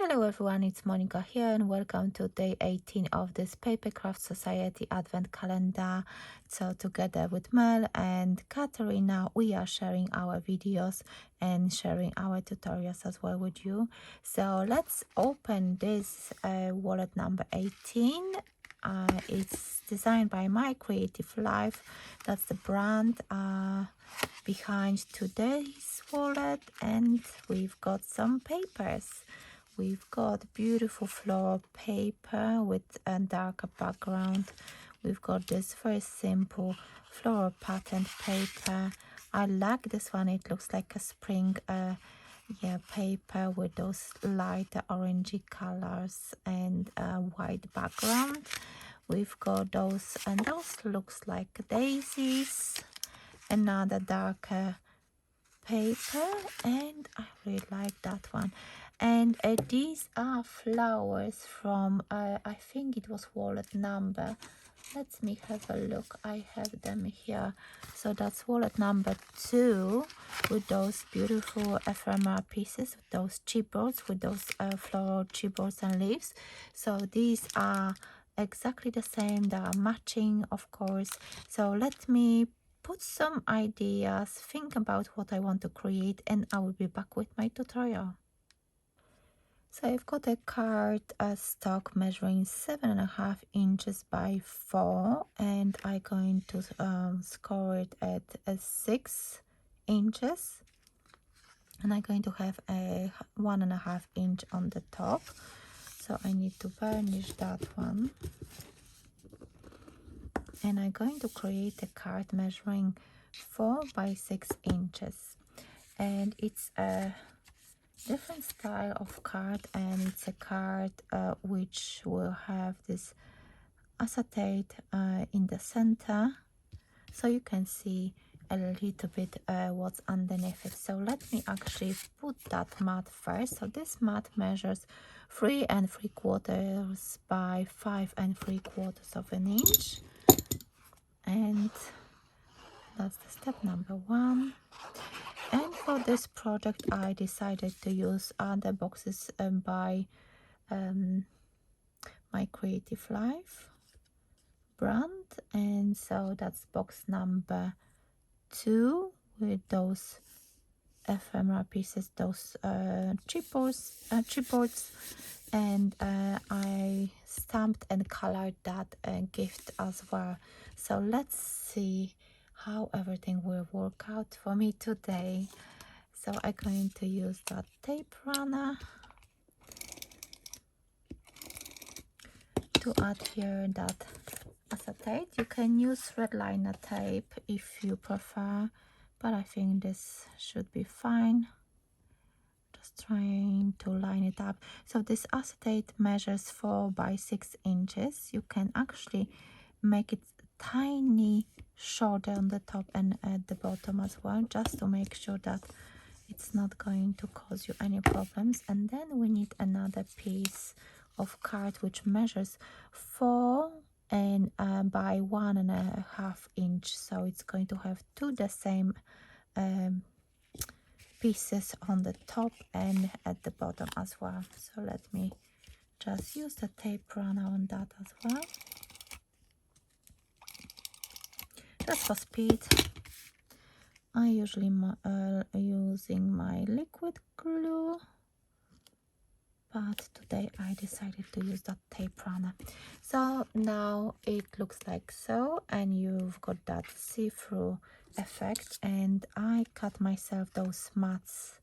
Hello everyone, it's Monika here and welcome to day 18 of this Papercraft Society Advent Calendar. So together with Mel and Katerina, we are sharing our videos and sharing our tutorials as well with you. So let's open this wallet number 18. It's designed by My Creative Life. That's the brand behind today's wallet, and we've got some papers. We've got beautiful floral paper with a darker background. We've got this very simple floral pattern paper. I like this one. It looks like a spring paper with those lighter orangey colors and a white background. We've got those, and those looks like daisies. Another darker paper, and I really like that one. And these are flowers from I think it was wallet number. Let me have a look. I have them here. So that's wallet number 2 with those beautiful ephemera pieces, with those chipboards, with those floral chipboards and leaves. So these are exactly the same. They are matching, of course. So let me put some ideas, think about what I want to create, and I will be back with my tutorial. So I've got a card stock measuring 7.5 inches by 4, and I'm going to score it at 6 inches, and I'm going to have a 1.5 inch on the top. So I need to varnish that one. And I'm going to create a card measuring 4 by 6 inches, and it's a different style of card, and it's a card which will have this acetate in the center, so you can see a little bit what's underneath it. So let me actually put that mat first. So this mat measures 3 3/4 by 5 3/4 of an inch, and that's the step number 1. And for this project I decided to use other boxes by My Creative Life brand, and so that's box number 2 with those ephemera pieces, those chipboards, and I stamped and colored that gift as well. So let's see how everything will work out for me today. So I'm going to use that tape runner to adhere that acetate. You can use red liner tape if you prefer, but I think this should be fine. Just trying to line it up. So this acetate measures 4 by 6 inches. You can actually make it tiny shorter on the top and at the bottom as well, just to make sure that it's not going to cause you any problems. And then we need another piece of card which measures 4 and by 1.5 inch, so it's going to have 2 the same pieces on the top and at the bottom as well. So let me just use the tape runner on that as well, just for speed. I usually using my liquid glue, but today I decided to use that tape runner. So now it looks like so, and you've got that see-through effect. And I cut myself those mats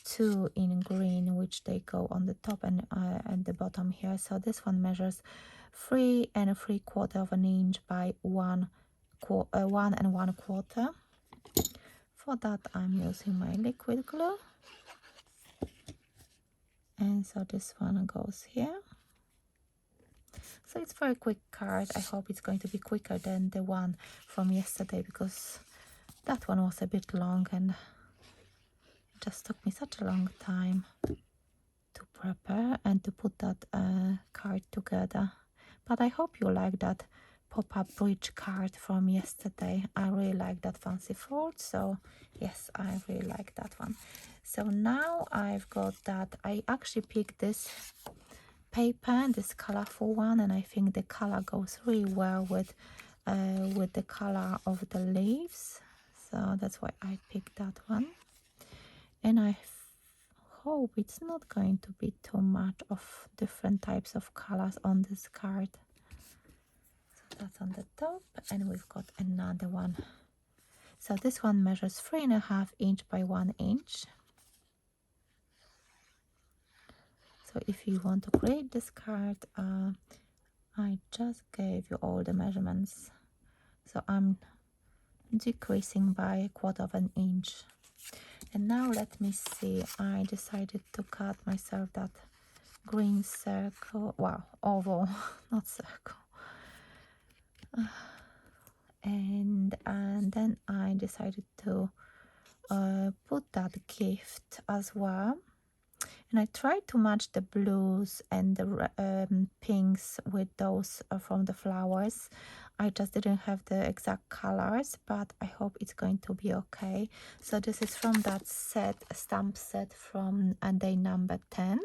2 in green, which they go on the top and at the bottom here. So this one measures 3 3/4 of an inch by 1 1 1/4. For that I'm using my liquid glue, and so this one goes here. So it's very quick card. I hope it's going to be quicker than the one from yesterday, because that one was a bit long and it just took me such a long time to prepare and to put that card together. But I hope you like that pop-up bridge card from yesterday. I really like that fancy fold, so yes, I really like that one. So now I've got that. I actually picked this paper, this colorful one, and I think the color goes really well with the color of the leaves, so that's why I picked that one. And I hope it's not going to be too much of different types of colors on this card. So that's on the top, and we've got another one. So this one measures 3.5 inch by 1 inch. So if you want to create this card, I just gave you all the measurements. So I'm decreasing by 1/4 inch. And now let me see, I decided to cut myself that green circle, wow, oval, not circle. And then I decided to put that gift as well. And I tried to match the blues and the pinks with those from the flowers. I just didn't have the exact colors, but I hope it's going to be okay. So this is from that set, stamp set from day number 10.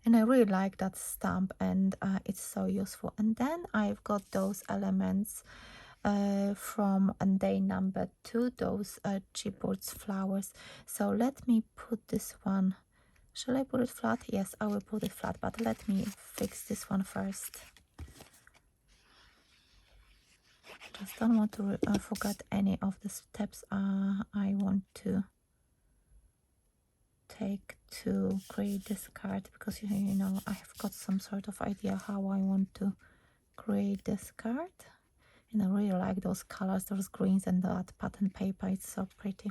And I really like that stamp, and it's so useful. And then I've got those elements from day number 2, those chipboards flowers. So let me put this one. Shall I put it flat? Yes, I will put it flat, but let me fix this one first. Just don't want to forget any of the steps I want to take to create this card, because you know I've got some sort of idea how I want to create this card. And I really like those colors, those greens, and that pattern paper. It's so pretty.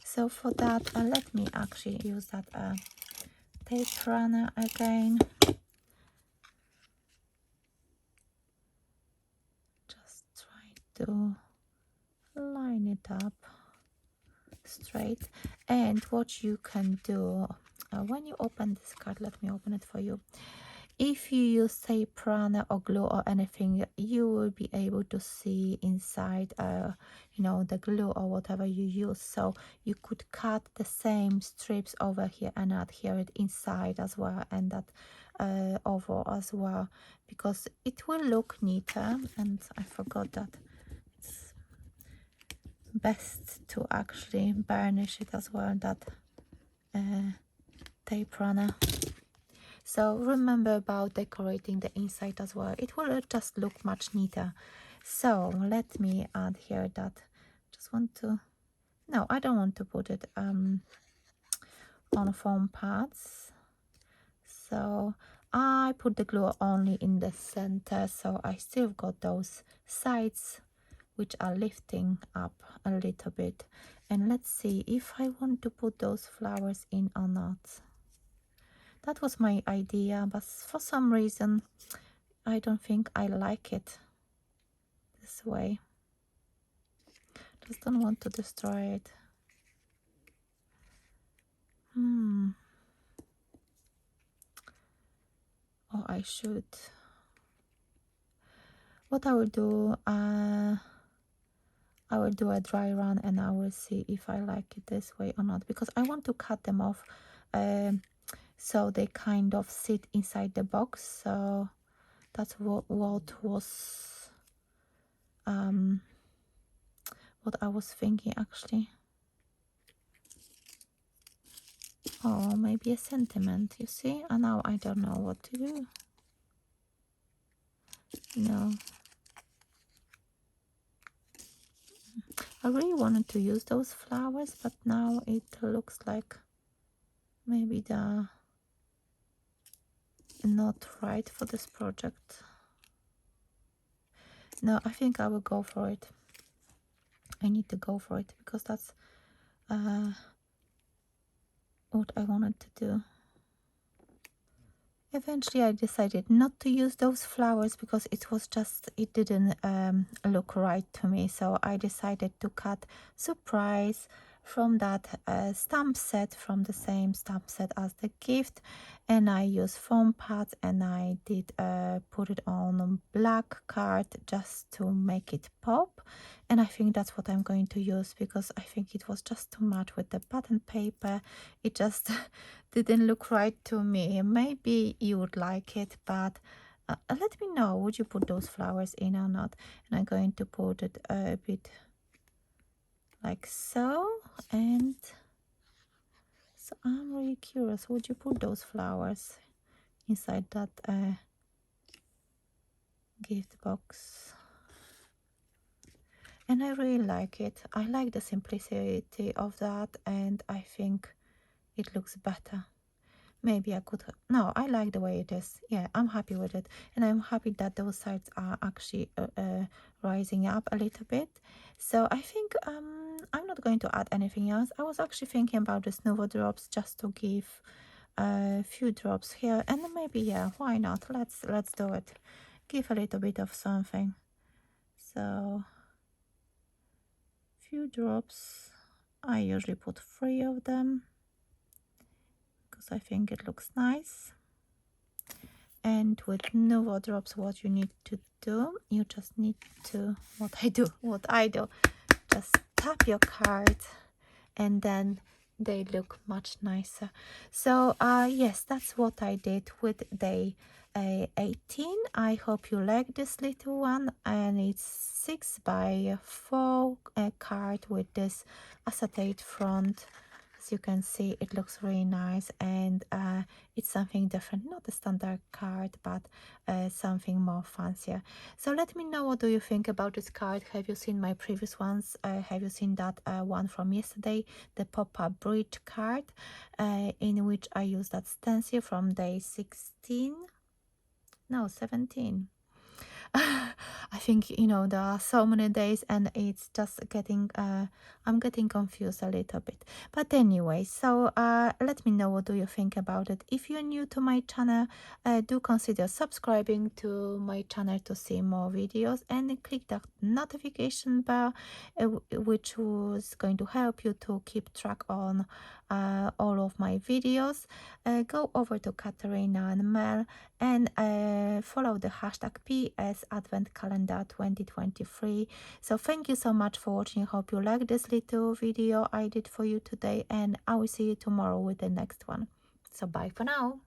So for that, let me actually use that tape runner again. Just try to line it up straight. And what you can do when you open this card, let me open it for you. If you use tape runner or glue or anything, you will be able to see inside you know, the glue or whatever you use. So you could cut the same strips over here and adhere it inside as well, and that over as well, because it will look neater. And I forgot that it's best to actually burnish it as well, that tape runner. So remember about decorating the inside as well. It will just look much neater. So let me add here that, just want to, no, I don't want to put it on foam pads. So I put the glue only in the center, so I still got those sides which are lifting up a little bit. And let's see if I want to put those flowers in or not. That was my idea, but for some reason I don't think I like it this way. Just don't want to destroy it. Oh, I should. What I will do, I will do a dry run, and I will see if I like it this way or not, because I want to cut them off so they kind of sit inside the box. So that's what was what I was thinking actually. Oh, maybe a sentiment, you see? And now I don't know what to do. No, I really wanted to use those flowers, but now it looks like maybe they're not right for this project. No, I think I will go for it. I need to go for it, because that's what I wanted to do. Eventually I decided not to use those flowers because it was just, it didn't look right to me. So I decided to cut surprise from that stamp set, from the same stamp set as the gift, and I use foam pads, and I did put it on a black card just to make it pop. And I think that's what I'm going to use, because I think it was just too much with the pattern paper. It just didn't look right to me. Maybe you would like it, but let me know, would you put those flowers in or not? And I'm going to put it a bit like so. And so I'm really curious, would you put those flowers inside that gift box? And I really like it. I like the simplicity of that, and I think it looks better. Maybe I could, no, I like the way it is. Yeah, I'm happy with it, and I'm happy that those sides are actually rising up a little bit. So I think I'm not going to add anything else. I was actually thinking about the Nuvo drops, just to give a few drops here, and then maybe, yeah, why not, let's do it, give a little bit of something. So few drops. I usually put 3 of them because I think it looks nice. And with Nuvo drops, what you need to do, you just need to, what I do, just tap your card, and then they look much nicer. So yes, that's what I did with day 18. I hope you like this little one, and it's 6 by 4 card with this acetate front. As you can see, it looks really nice, and it's something different, not a standard card, but something more fancier. So let me know, what do you think about this card? Have you seen my previous ones? Have you seen that one from yesterday, the pop-up bridge card, in which I used that stencil from day 16? No, 17. I think, you know, there are so many days, and it's just getting I'm getting confused a little bit. But anyway, so let me know, what do you think about it. If you're new to my channel, do consider subscribing to my channel to see more videos, and click that notification bell, which was going to help you to keep track on all of my videos. Go over to Katarina and Mel, and follow the hashtag PS Advent Calendar 2023. So thank you so much for watching. Hope you like this little video I did for you today, and I will see you tomorrow with the next one. So bye for now.